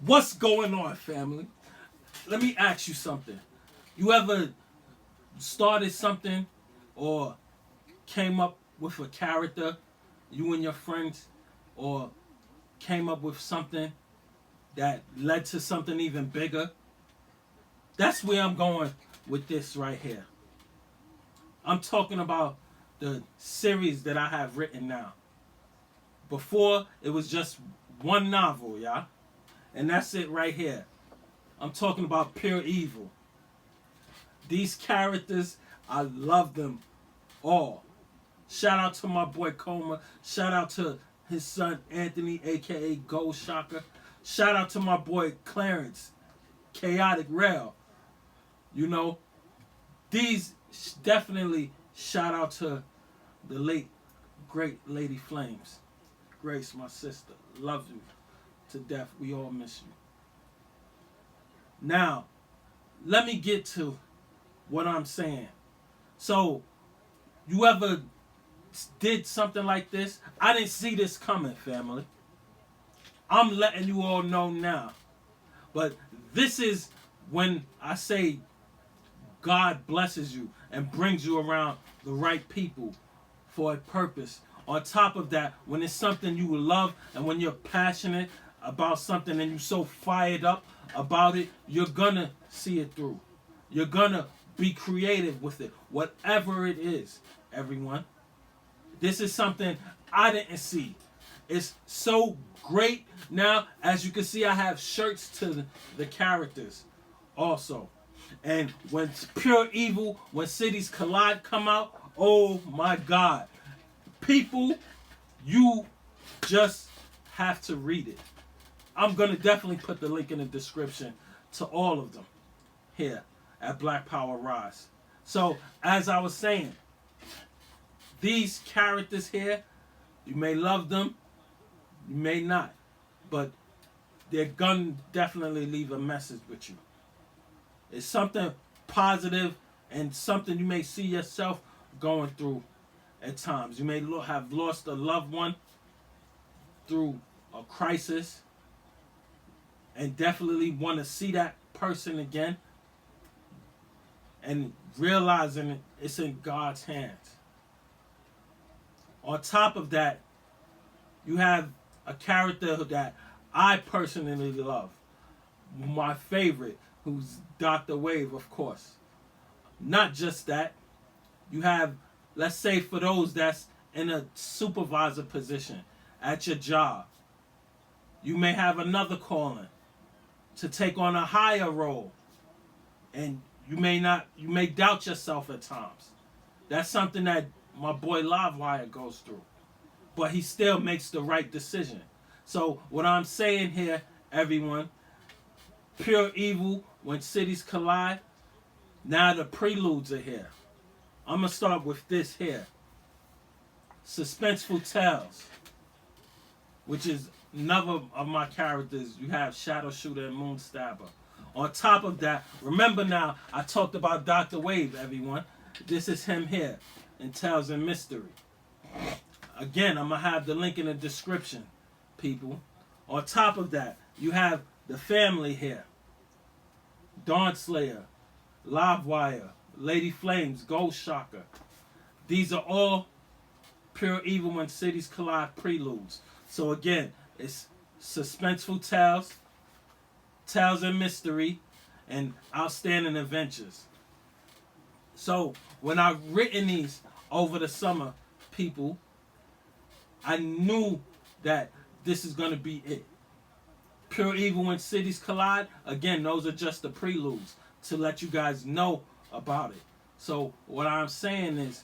What's going on, family? Let me ask you something. You ever started something or came up with a character, you and your friends, or came up with something that led to something even bigger? That's where I'm going with this right here. I'm talking about the series that I have written now. Before, it was just one novel, y'all. And that's it right here. I'm talking about Pure Evil. These characters, I love them all. Shout out to my boy Coma. Shout out to his son Anthony, aka Gold Shocker. Shout out to my boy Clarence, Chaotic Rail. You know, these definitely shout out to the late, great Lady Flames. Grace, my sister, love you to death. We all miss you. Now, let me get to what I'm saying. So, you ever did something like this? I didn't see this coming, family. I'm letting you all know now. But this is when I say God blesses you and brings you around the right people for a purpose. On top of that, when it's something you love and when you're passionate about something and you're so fired up about it, you're gonna see it through. You're gonna be creative with it, whatever it is, everyone. This is something I didn't see. It's so great now. As you can see, I have shirts to the characters also. And when Pure Evil, when Cities Collide come out, oh my God. People, you just have to read it. I'm going to definitely put the link in the description to all of them here at Blackpowerrise. So, as I was saying, these characters here, you may love them, you may not, but they're going to definitely leave a message with you. It's something positive and something you may see yourself going through at times. You may have lost a loved one through a crisis and definitely want to see that person again and realizing it's in God's hands. On top of that, you have a character that I personally love. My favorite, who's Dr. Wave, of course. Not just that. You have, let's say, for those that's in a supervisor position at your job, you may have another calling to take on a higher role. And you may doubt yourself at times. That's something that my boy Livewire goes through. But he still makes the right decision. So what I'm saying here, everyone, Pure Evil, when cities collide, now the preludes are here. I'm going to start with this here. Suspenseful Tales, which is another of my characters. You have Shadow Shooter and Moonstabber. On top of that, remember now, I talked about Dr. Wave, everyone. This is him here in Tales and Mystery. Again, I'm going to have the link in the description, people. On top of that, you have the family here. Dawn Slayer, Livewire, Lady Flames, Ghost Shocker. These are all Pure Evil when cities collide preludes. So again, it's Suspenseful Tales, Tales and Mystery, and Outstanding Adventures. So when I've written these over the summer, people, I knew that this is going to be it. Pure Evil when cities collide, again, those are just the preludes to let you guys know about it. So what I'm saying is,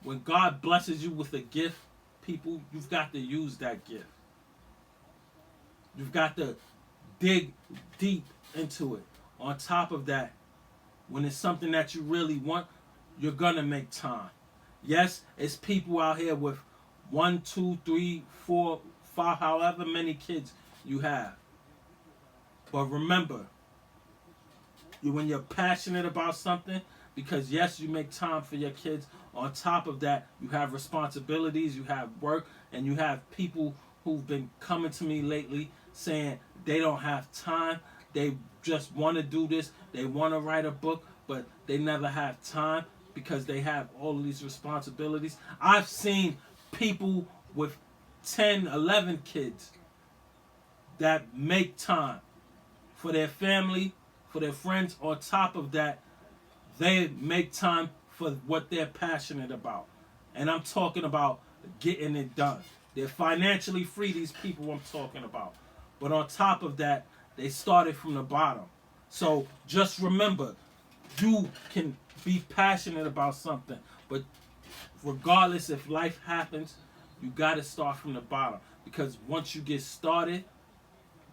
when God blesses you with a gift, people, you've got to use that gift. You've got to dig deep into it. On top of that, when it's something that you really want, you're going to make time. Yes, it's people out here with 1, 2, 3, 4, 5, however many kids you have. But remember, when you're passionate about something, because yes, you make time for your kids, on top of that, you have responsibilities, you have work, and you have people who've been coming to me lately saying they don't have time. They just want to do this. They want to write a book, but they never have time because they have all of these responsibilities. I've seen people with 10, 11 kids that make time for their family, for their friends. On top of that, they make time for what they're passionate about. And I'm talking about getting it done. They're financially free, these people I'm talking about. But on top of that, they started from the bottom. So just remember, you can be passionate about something, but regardless if life happens, you got to start from the bottom. Because once you get started,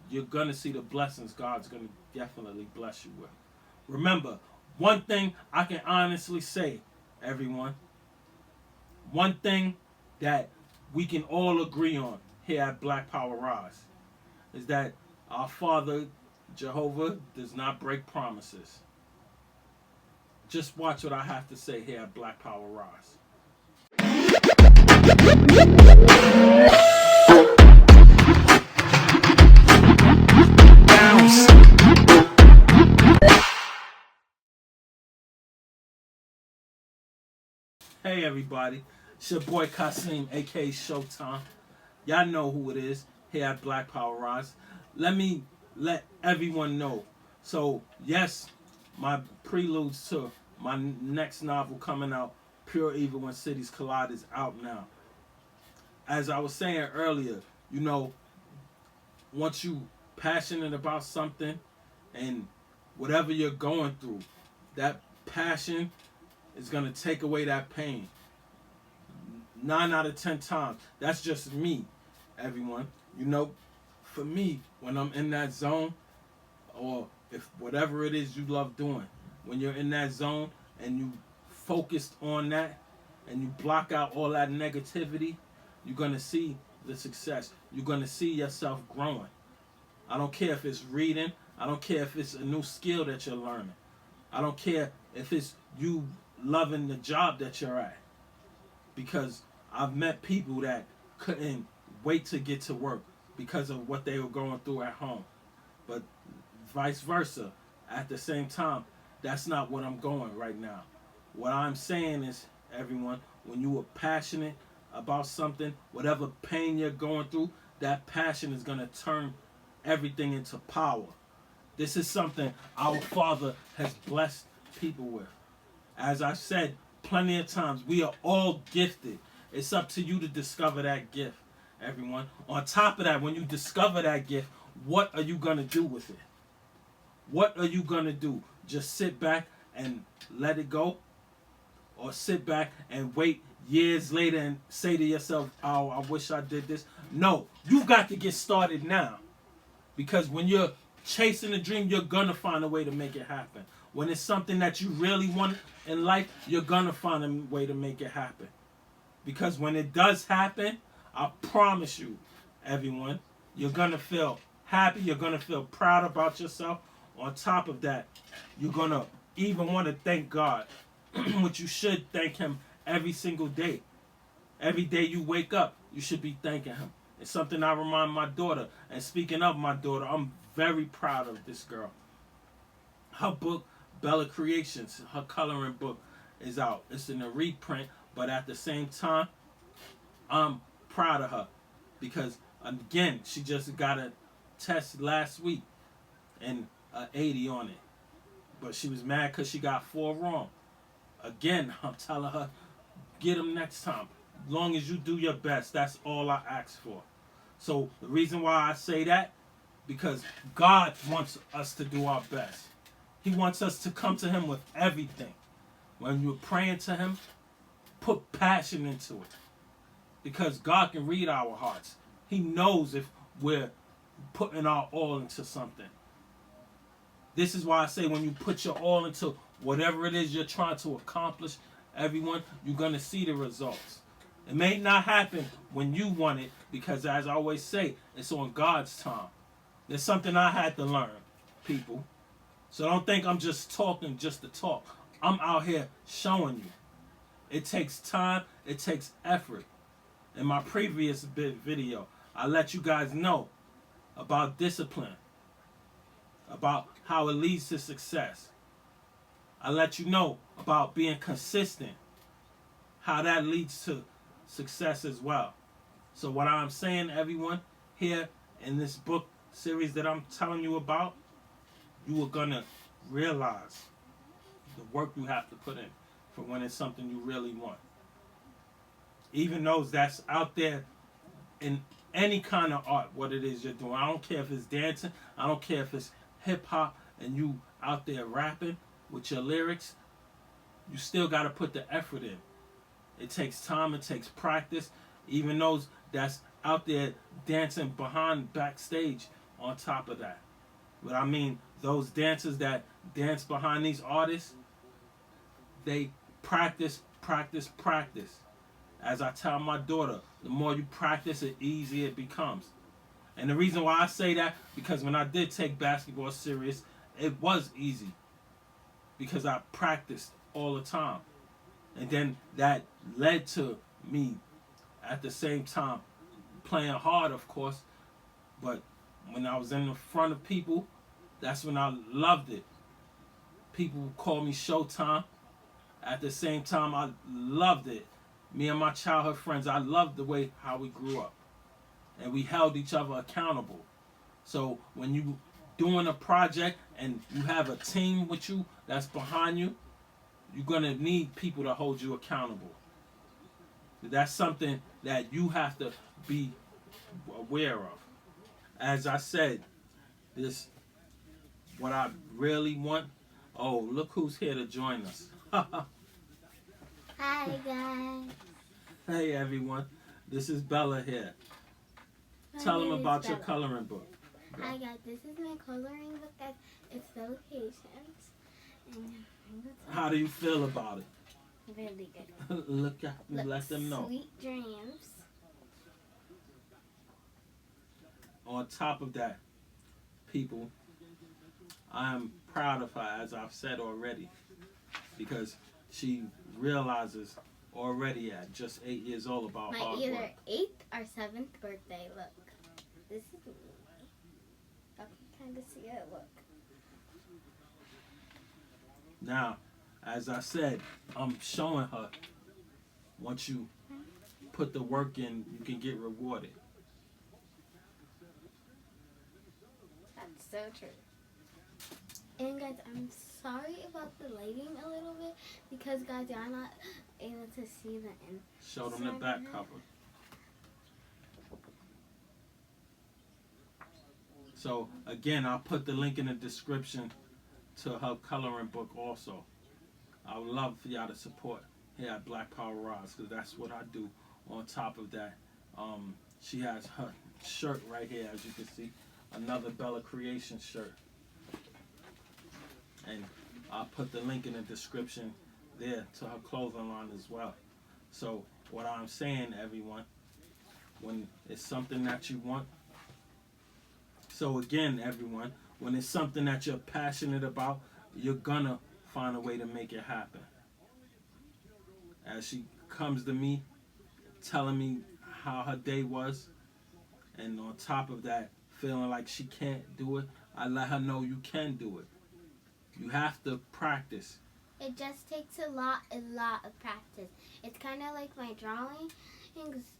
you're going to see the blessings God's going to definitely bless you with. Remember, one thing I can honestly say, everyone, one thing that we can all agree on here at Blackpowerrise is that our Father, Jehovah, does not break promises. Just watch what I have to say here at Blackpowerrise. Hey everybody, it's your boy Kasim, aka Showtime. Y'all know who it is here at Blackpowerrise. Let me let everyone know. So yes, my preludes to my next novel coming out, Pure Evil When Cities Collide, is out now. As I was saying earlier, you know, once you passionate about something and whatever you're going through, that passion is going to take away that pain. 9 out of 10 times. That's just me, everyone. You know, for me, when I'm in that zone, or if whatever it is you love doing, when you're in that zone and you focused on that and you block out all that negativity, you're going to see the success. You're going to see yourself growing. I don't care if it's reading. I don't care if it's a new skill that you're learning. I don't care if it's you loving the job that you're at. Because I've met people that couldn't wait to get to work because of what they were going through at home. But vice versa, at the same time, that's not what I'm going right now. What I'm saying is, everyone, when you are passionate about something, whatever pain you're going through, that passion is going to turn everything into power. This is something our Father has blessed people with. As I said plenty of times, we are all gifted. It's up to you to discover that gift, everyone. On top of that, when you discover that gift, what are you going to do with it? What are you going to do? Just sit back and let it go? Or sit back and wait years later and say to yourself, oh, I wish I did this? No, you got to get started now. Because when you're chasing a dream, you're going to find a way to make it happen. When it's something that you really want in life, you're going to find a way to make it happen. Because when it does happen, I promise you, everyone, you're going to feel happy. You're going to feel proud about yourself. On top of that, you're going to even want to thank God, which you should thank Him every single day. Every day you wake up, you should be thanking Him. It's something I remind my daughter. And speaking of my daughter, I'm very proud of this girl. Her book, Bella Creations, her coloring book, is out. It's in a reprint, but at the same time, I'm proud of her because, again, she just got a test last week and an 80 on it. But she was mad because she got 4 wrong. Again, I'm telling her, get them next time. As long as you do your best, that's all I ask for. So the reason why I say that, because God wants us to do our best. He wants us to come to Him with everything. When you're praying to Him, put passion into it. Because God can read our hearts. He knows if we're putting our all into something. This is why I say when you put your all into whatever it is you're trying to accomplish, everyone, you're going to see the results. It may not happen when you want it because, as I always say, it's on God's time. There's something I had to learn, people. So don't think I'm just talking just to talk. I'm out here showing you. It takes time. It takes effort. In my previous video, I let you guys know about discipline. about how it leads to success. I let you know about being consistent, how that leads to success as well. So what I'm saying, everyone, here in this book series that I'm telling you about, you are gonna realize the work you have to put in for when it's something you really want. Even those that's out there in any kind of art, what it is you're doing. I don't care if it's dancing, I don't care if it's hip hop and you out there rapping with your lyrics, you still gotta put the effort in. It takes time, it takes practice. Even those that's out there dancing behind backstage on top of that. But I mean, those dancers that dance behind these artists, they practice, practice, practice. As I tell my daughter, the more you practice, the easier it becomes. And the reason why I say that, because when I did take basketball serious, it was easy. Because I practiced all the time. And then that led to me at the same time playing hard, of course. But when I was in the front of people, that's when I loved it. People would call me Showtime. At the same time, I loved it. Me and my childhood friends, I loved the way how we grew up. And we held each other accountable. So when you doing a project and you have a team with you that's behind you, you're going to need people to hold you accountable. That's something that you have to be aware of. As I said, this what I really want. Oh, look who's here to join us. Hi guys. Hey everyone, this is Bella here. Tell them about your coloring book. Hi guys, this is my coloring book. Guys, it's Vocations. How do you feel about it? Really good. Look, let them know. Sweet dreams. On top of that, people, I am proud of her, as I've said already, because she realizes already at just 8 years old about my hard either work. 8th or 7th birthday. Look, this is me. I can kind of see it. Look. Now, as I said, I'm showing her once you put the work in, you can get rewarded. That's so true. And guys, I'm sorry about the lighting a little bit because guys, you're not able to see the end. Show them the back cover. So again, I'll put the link in the description to her coloring book also. I would love for y'all to support here at Blackpowerrise because that's what I do. On top of that, she has her shirt right here, as you can see, another Bella Creation shirt. And I'll put the link in the description there to her clothing line as well. So what I'm saying, everyone, when it's something that you want. So again, everyone, when it's something that you're passionate about, you're gonna find a way to make it happen. As she comes to me, telling me how her day was, and on top of that, feeling like she can't do it, I let her know you can do it. You have to practice. It just takes a lot of practice. It's kind of like my drawing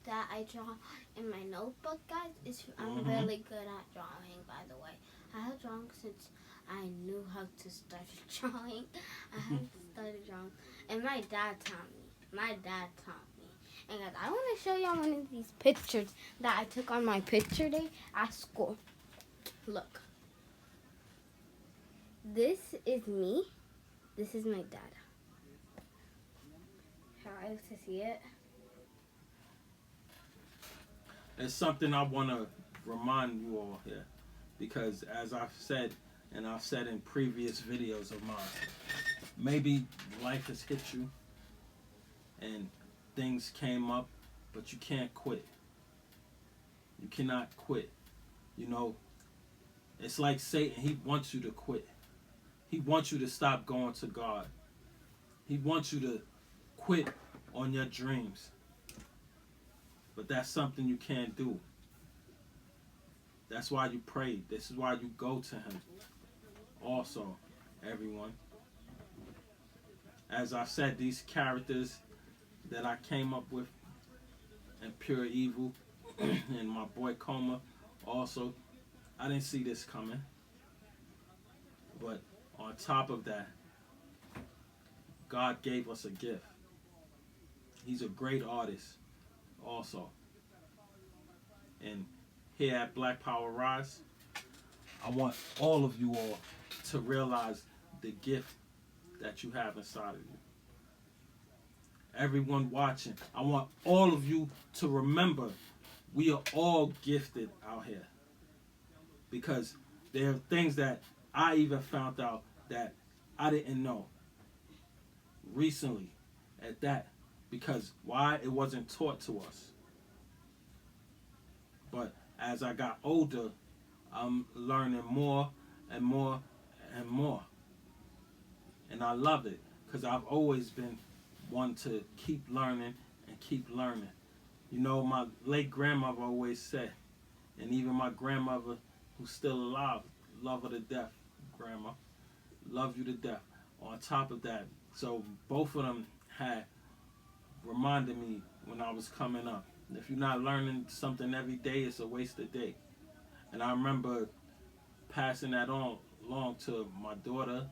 that I draw in my notebook, guys. I'm really good at drawing, by the way. I have drawn since I knew how to start drawing. I have started drawing, and my dad taught me. And guys, I want to show y'all one of these pictures that I took on my picture day at school. Look. This is me. This is my dad. How I used to see it. It's something I want to remind you all here. Because as I've said, and I've said in previous videos of mine, maybe life has hit you and things came up, but you can't quit. You cannot quit. You know, it's like Satan. He wants you to quit. He wants you to stop going to God. He wants you to quit on your dreams. But that's something you can't do. That's why you pray. This is why you go to him. Also, everyone, as I said, these characters that I came up with and Pure Evil and my boy Coma also, I didn't see this coming. But on top of that, God gave us a gift. He's a great artist also. And here at Blackpowerrise, I want all of you all to realize the gift that you have inside of you. Everyone watching, I want all of you to remember we are all gifted out here. Because there are things that I even found out that I didn't know recently at that. Because why? It wasn't taught to us. But as I got older, I'm learning more and more and more. And I love it because I've always been one to keep learning and keep learning. You know, my late grandmother always said, and even my grandmother, who's still alive, love her to death, Grandma, love you to death. On top of that, so both of them had reminded me when I was coming up. If you're not learning something every day, it's a waste of day. And I remember passing that on along to my daughter.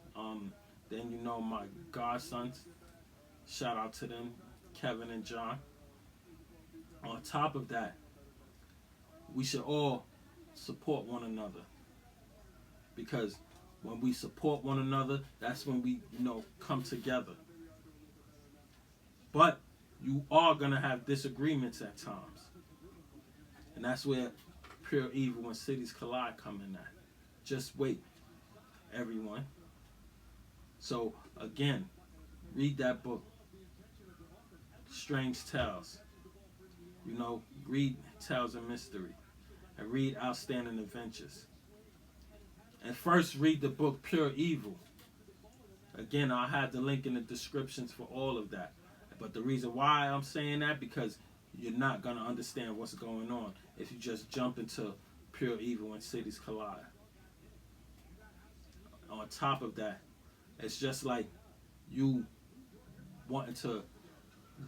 Then you know my godsons. Shout out to them, Kevin and John. On top of that, we should all support one another. Because when we support one another, that's when we, come together. But you are going to have disagreements at times. And that's where Pure Evil and Cities Collide come in at. Just wait, everyone. So, again, read that book, Strange Tales. Read Tales of Mystery. And read Outstanding Adventures. And first read the book Pure Evil. Again, I'll have the link in the descriptions for all of that. But the reason why I'm saying that, because you're not going to understand what's going on if you just jump into Pure Evil and Cities Collide. On top of that, it's just like you wanting to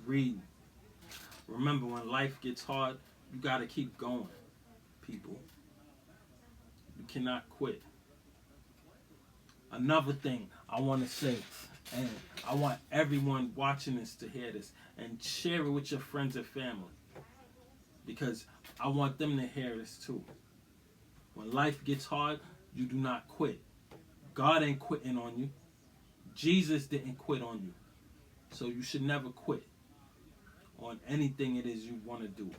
read. Remember, when life gets hard, you got to keep going, people. You cannot quit. Another thing I want to say, and I want everyone watching this to hear this, and share it with your friends and family, because I want them to hear this too. When life gets hard, you do not quit. God ain't quitting on you. Jesus didn't quit on you. So you should never quit on anything it is you want to do.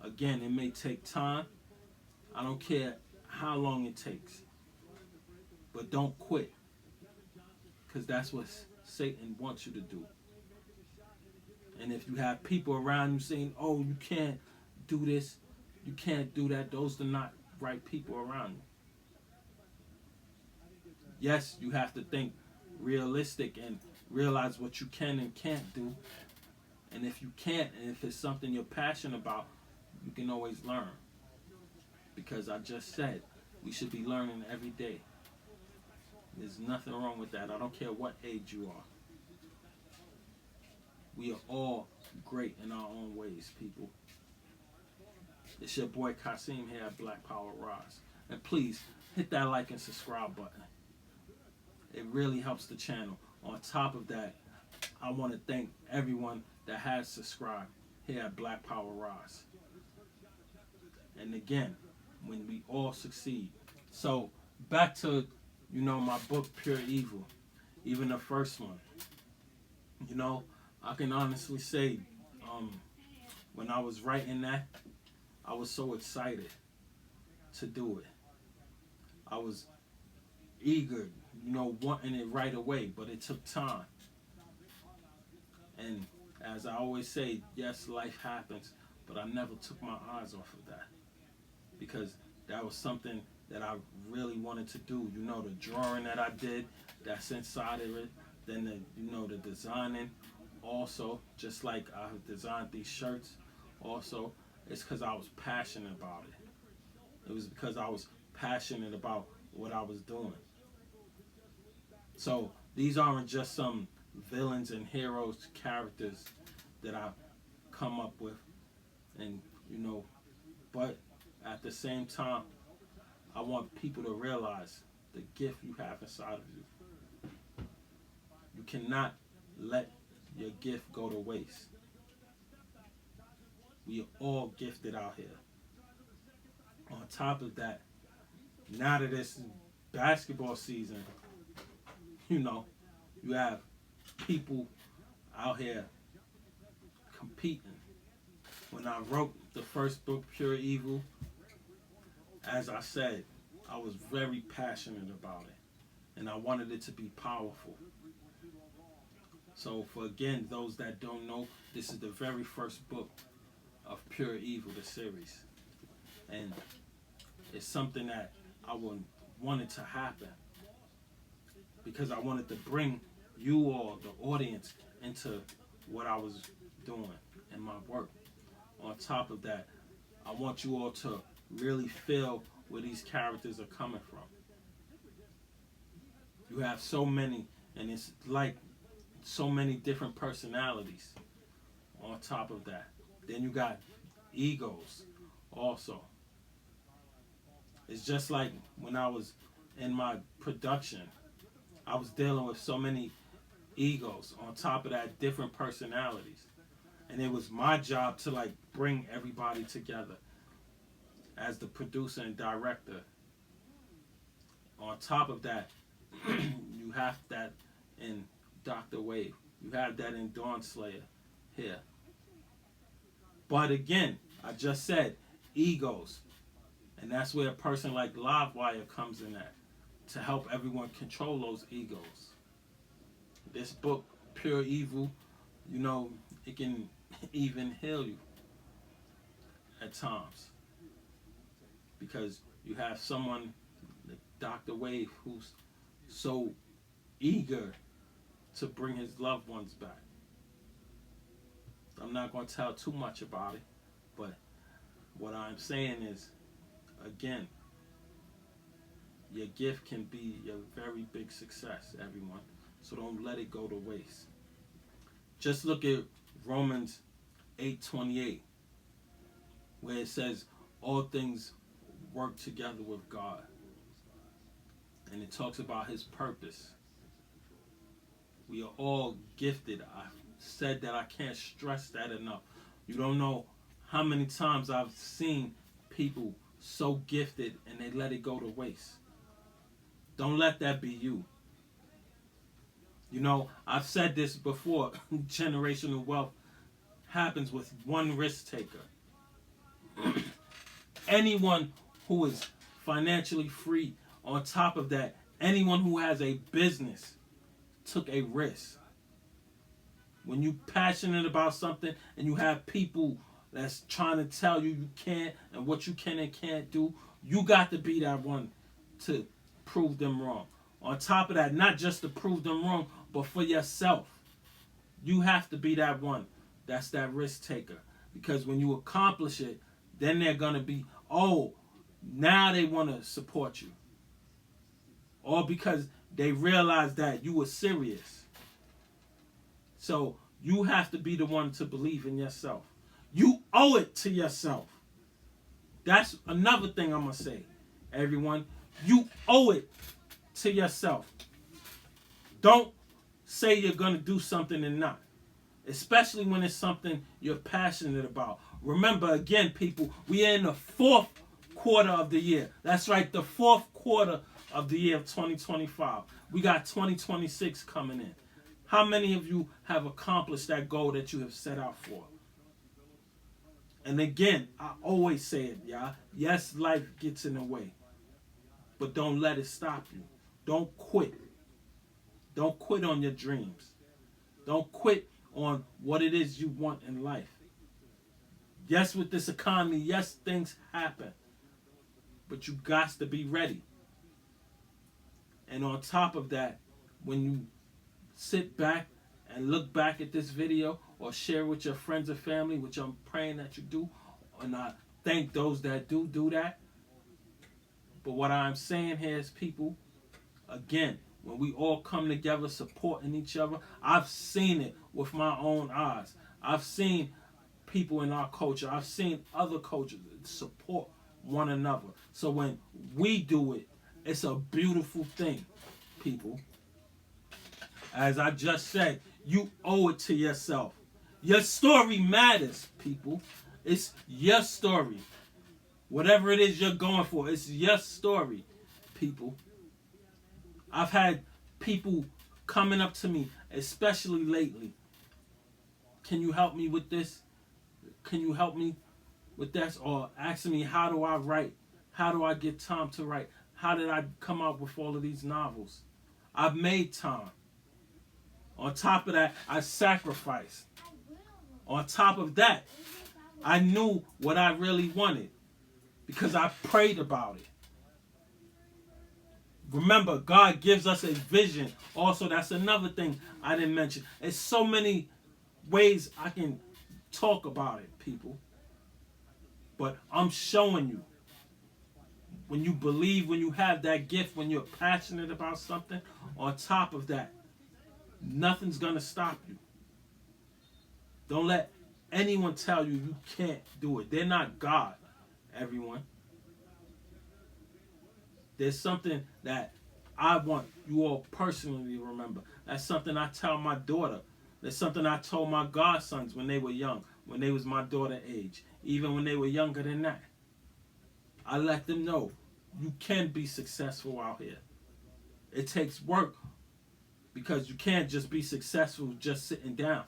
Again, it may take time. I don't care how long it takes. But don't quit. Because that's what Satan wants you to do. And if you have people around you saying, oh, you can't do this, you can't do that, those are not right people around you. Yes, you have to think realistic and realize what you can and can't do. And if you can't, and if it's something you're passionate about, you can always learn. Because I just said, we should be learning every day. There's nothing wrong with that. I don't care what age you are. We are all great in our own ways, people. It's your boy Kasim here at Blackpowerrise. And please, hit that like and subscribe button. It really helps the channel. On top of that, I want to thank everyone that has subscribed here at Blackpowerrise. And again, when we all succeed. So, back to, my book, Pure Evil. Even the first one. I can honestly say, when I was writing that, I was so excited to do it. I was eager, wanting it right away, but it took time. And as I always say, yes, life happens, but I never took my eyes off of that. Because that was something that I really wanted to do. The drawing that I did, that's inside of it. Then the designing also, just like I designed these shirts also, it's because I was passionate about it. It was because I was passionate about what I was doing. So these aren't just some villains and heroes characters that I've come up with, and you know, but at the same time, I want people to realize the gift you have inside of you. You cannot let your gift go to waste. We are all gifted out here. On top of that, now that it's basketball season, you know, you have people out here competing. When I wrote the first book, Pure Evil, as I said, I was very passionate about it. And I wanted it to be powerful. So for again, those that don't know, this is the very first book of Pure Evil, the series. And it's something that I wanted to happen. Because I wanted to bring you all, the audience, into what I was doing in my work. On top of that, I want you all to really feel where these characters are coming from. You have so many, and it's like so many different personalities on top of that. Then you got egos also. It's just like when I was in my production, I was dealing with so many egos on top of that, different personalities. And it was my job to like bring everybody together as the producer and director. On top of that, you have that in Dr. Wave. You have that in Dawn Slayer here. But again, I just said egos. And that's where a person like Livewire comes in at, to help everyone control those egos. This book, Pure Evil, you know, it can even heal you at times. Because you have someone like Dr. Wave who's so eager to bring his loved ones back. I'm not going to tell too much about it, but what I'm saying is, again, your gift can be a very big success, everyone. So don't let it go to waste. Just look at Romans 8:28, where it says, all things work together with God. And it talks about his purpose. We are all gifted. I said that, I can't stress that enough. You don't know how many times I've seen people so gifted and they let it go to waste. Don't let that be you. You know, I've said this before. Generational wealth happens with one risk taker. Anyone who is financially free, on top of that, anyone who has a business took a risk. When you're passionate about something and you have people that's trying to tell you you can't and what you can and can't do, you got to be that one to prove them wrong. On top of that, not just to prove them wrong, but for yourself. You have to be that one that's that risk taker. Because when you accomplish it, then they're going to be, oh, now they want to support you. Or because they realize that you were serious. So you have to be the one to believe in yourself. You owe it to yourself. That's another thing I'm going to say, everyone. You owe it to yourself. Don't say you're going to do something and not. Especially when it's something you're passionate about. Remember, again, people, we are in the fourth quarter of the year. That's right, the fourth quarter of the year of 2025. We got 2026 coming in. How many of you have accomplished that goal that you have set out for? And again, I always say it, y'all. Yes, life gets in the way. But don't let it stop you. Don't quit. Don't quit on your dreams. Don't quit on what it is you want in life. Yes, with this economy, yes, things happen. But you got to be ready. And on top of that, when you sit back and look back at this video or share with your friends or family, which I'm praying that you do, and I thank those that do that. But what I'm saying here is, people, again, when we all come together supporting each other. I've seen it with my own eyes. I've seen people in our culture. I've seen other cultures support one another. So when we do it, it's a beautiful thing, people. As I just said, you owe it to yourself. Your story matters, people. It's your story. Whatever it is you're going for, it's your story, people. I've had people coming up to me, especially lately. Can you help me with this? Can you help me with this? Or asking me, how do I write? How do I get time to write? How did I come up with all of these novels? I've made time. On top of that, I sacrificed. On top of that, I knew what I really wanted because I prayed about it. Remember, God gives us a vision. Also, that's another thing I didn't mention. There's so many ways I can talk about it, people. But I'm showing you. When you believe, when you have that gift, when you're passionate about something, on top of that, nothing's going to stop you. Don't let anyone tell you you can't do it. They're not God, everyone. There's something that I want you all personally to remember. That's something I tell my daughter. That's something I told my godsons when they were young, when they was my daughter's age, even when they were younger than that. I let them know you can be successful out here. It takes work because you can't just be successful just sitting down.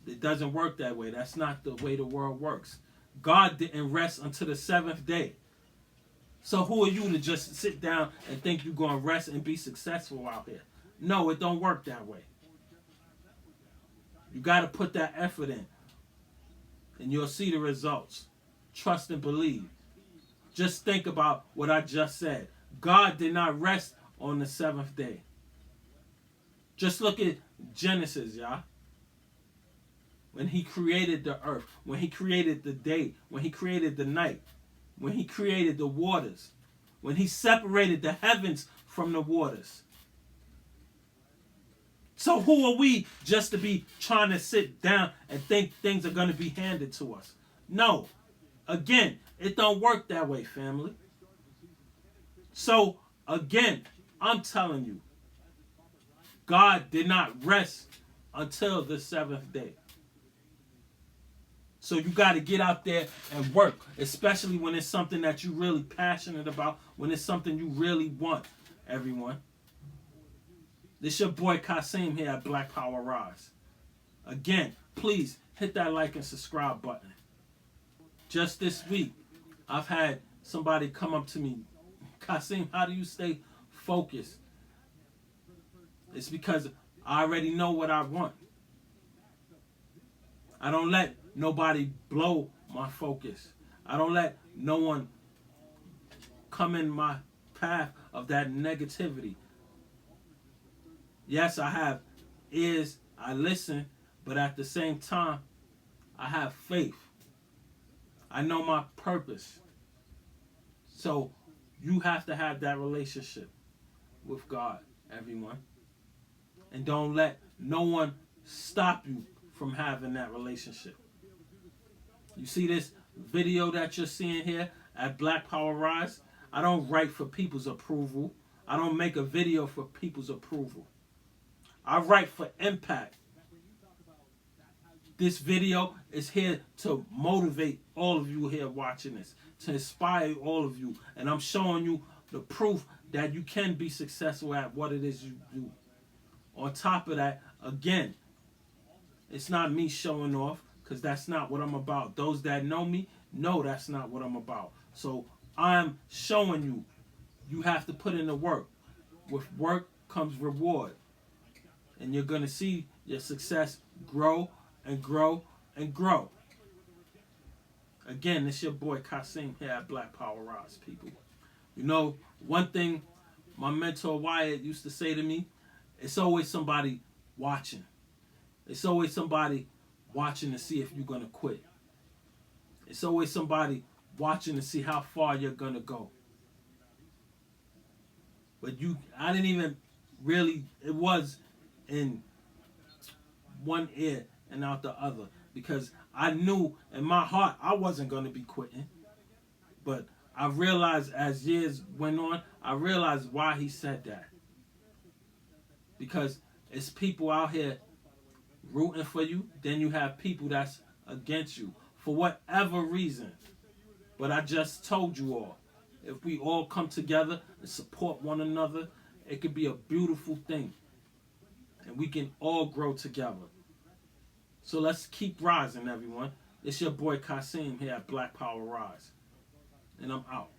It doesn't work that way. That's not the way the world works. God didn't rest until the seventh day. So who are you to just sit down and think you're going to rest and be successful out here? No, it don't work that way. You got to put that effort in. And you'll see the results. Trust and believe. Just think about what I just said. God did not rest on the seventh day. Just look at Genesis, y'all. When he created the earth, when he created the day, when he created the night, when he created the waters, when he separated the heavens from the waters. So who are we just to be trying to sit down and think things are going to be handed to us? No. Again, it don't work that way, family. So, again, I'm telling you, God did not rest until the seventh day. So you got to get out there and work, especially when it's something that you're really passionate about, when it's something you really want, everyone. This your boy Kasim here at Blackpowerrise. Again, please hit that like and subscribe button. Just this week, I've had somebody come up to me, Kasim, how do you stay focused? It's because I already know what I want. I don't let nobody blow my focus. I don't let no one come in my path of that negativity. Yes, I have ears, I listen, but at the same time, I have faith. I know my purpose. So you have to have that relationship with God, everyone. And don't let no one stop you from having that relationship. You see this video that you're seeing here at Blackpowerrise? I don't write for people's approval. I don't make a video for people's approval. I write for impact. This video is here to motivate all of you here watching this, to inspire all of you. And I'm showing you the proof that you can be successful at what it is you do. On top of that, again, it's not me showing off, because that's not what I'm about. Those that know me know that's not what I'm about. So I'm showing you, you have to put in the work. With work comes reward. And you're going to see your success grow and grow and grow. Again, it's your boy Kasim here at Blackpowerrise, people. You know, one thing my mentor Wyatt used to say to me, it's always somebody watching. It's always somebody watching to see if you're going to quit. It's always somebody watching to see how far you're going to go. But I didn't even really, it was in one ear and out the other. Because I knew in my heart I wasn't going to be quitting. But I realized as years went on, I realized why he said that. Because it's people out here rooting for you, then you have people that's against you for whatever reason. But I just told you all, if we all come together and support one another, it could be a beautiful thing. And we can all grow together. So let's keep rising, everyone. It's your boy Kasim here at Blackpowerrise. And I'm out.